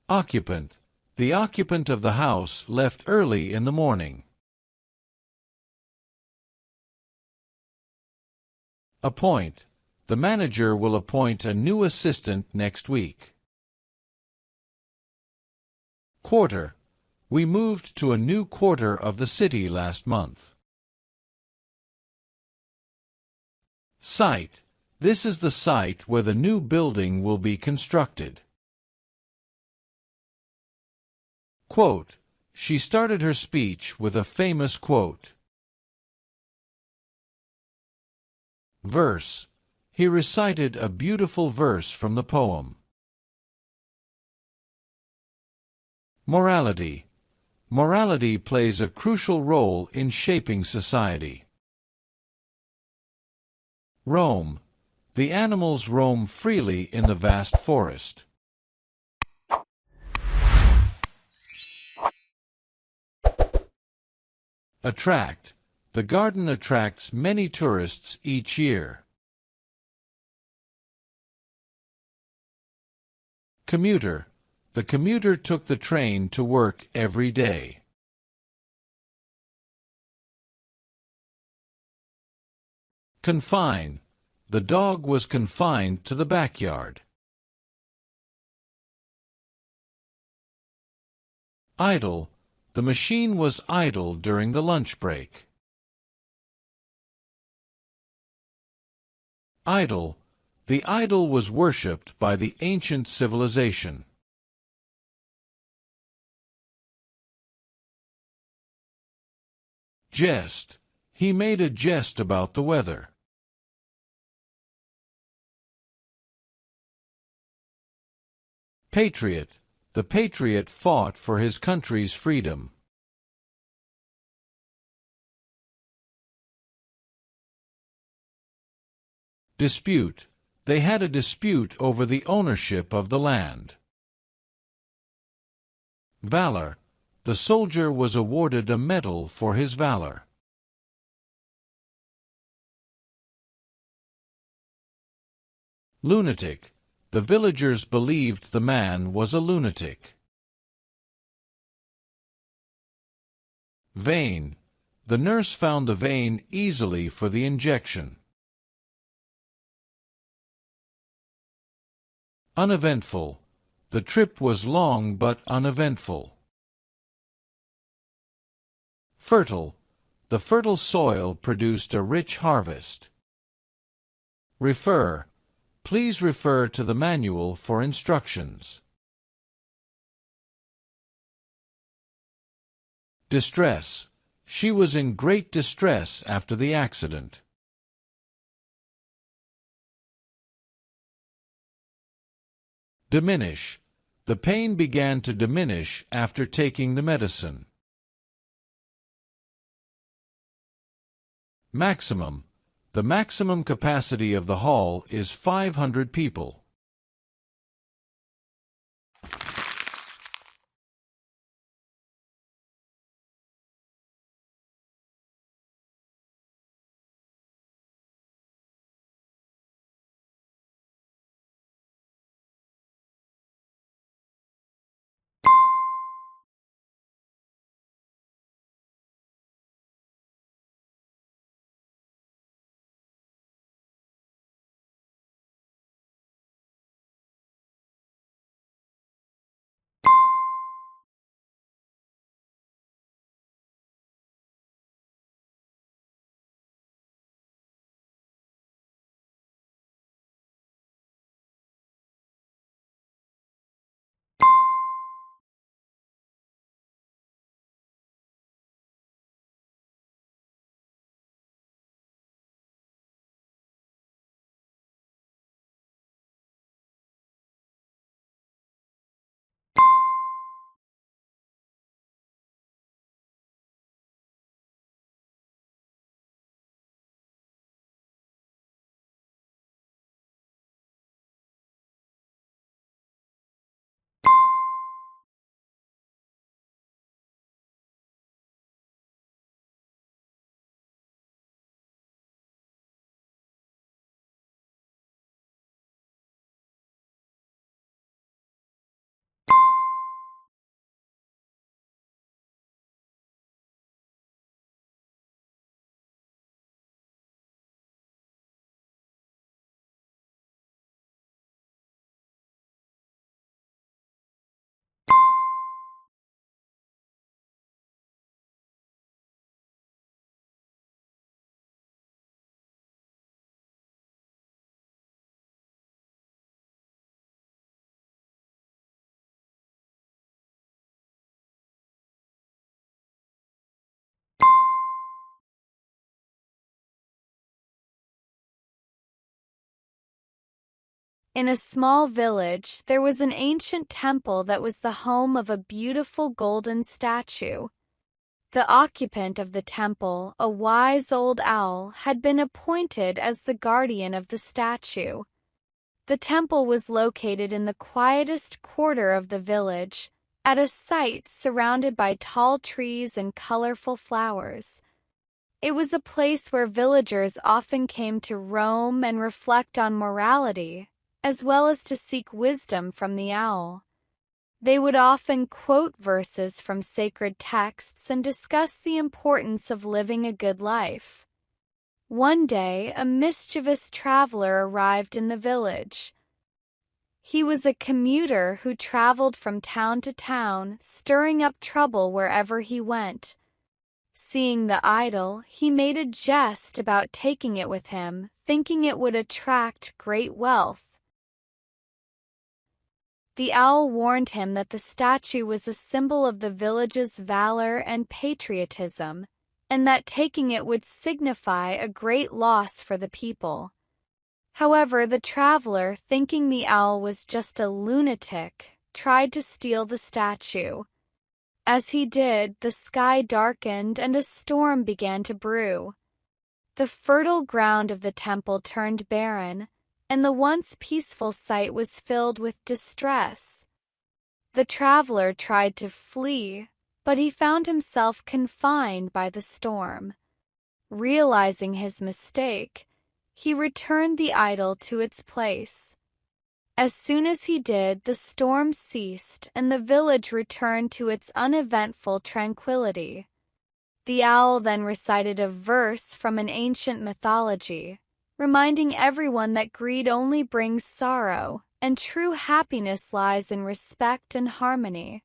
Occupant. The occupant of the house left early in the morning. Appoint. The manager will appoint a new assistant next week. Quarter. We moved to a new quarter of the city last month. Site. This is the site where the new building will be constructed. Quote. She started her speech with a famous quote. Verse. He recited a beautiful verse from the poem. Morality. Morality plays a crucial role in shaping society. Roam. The animals roam freely in the vast forest. Attract. The garden attracts many tourists each year. Commuter. The commuter took the train to work every day. Confine. The dog was confined to the backyard. Idle. The machine was idle during the lunch break. Idol. The idol was worshipped by the ancient civilization. Jest. He made a jest about the weather. Patriot. The patriot fought for his country's freedom. Dispute. They had a dispute over the ownership of the land. Valor. The soldier was awarded a medal for his valor. Lunatic. The villagers believed the man was a lunatic. Vein. The nurse found the vein easily for the injection. Uneventful. The trip was long but uneventful. Fertile. The fertile soil produced a rich harvest. Refer. Please refer to the manual for instructions. Distress. She was in great distress after the accident. Diminish. The pain began to diminish after taking the medicine. Maximum. The maximum capacity of the hall is 500 people. In a small village, there was an ancient temple that was the home of a beautiful golden statue. The occupant of the temple, a wise old owl, had been appointed as the guardian of the statue. The temple was located in the quietest quarter of the village, at a site surrounded by tall trees and colorful flowers. It was a place where villagers often came to roam and reflect on morality, as well as to seek wisdom from the owl. They would often quote verses from sacred texts and discuss the importance of living a good life. One day, a mischievous traveler arrived in the village. He was a commuter who traveled from town to town, stirring up trouble wherever he went. Seeing the idol, he made a jest about taking it with him, thinking it would attract great wealth. The owl warned him that the statue was a symbol of the village's valor and patriotism, and that taking it would signify a great loss for the people. However, the traveler, thinking the owl was just a lunatic, tried to steal the statue. As he did, the sky darkened and a storm began to brew. The fertile ground of the temple turned barren, and the once peaceful site was filled with distress. The traveler tried to flee, but he found himself confined by the storm. Realizing his mistake, he returned the idol to its place. As soon as he did, the storm ceased and the village returned to its uneventful tranquility. The owl then recited a verse from an ancient mythology, reminding everyone that greed only brings sorrow and true happiness lies in respect and harmony.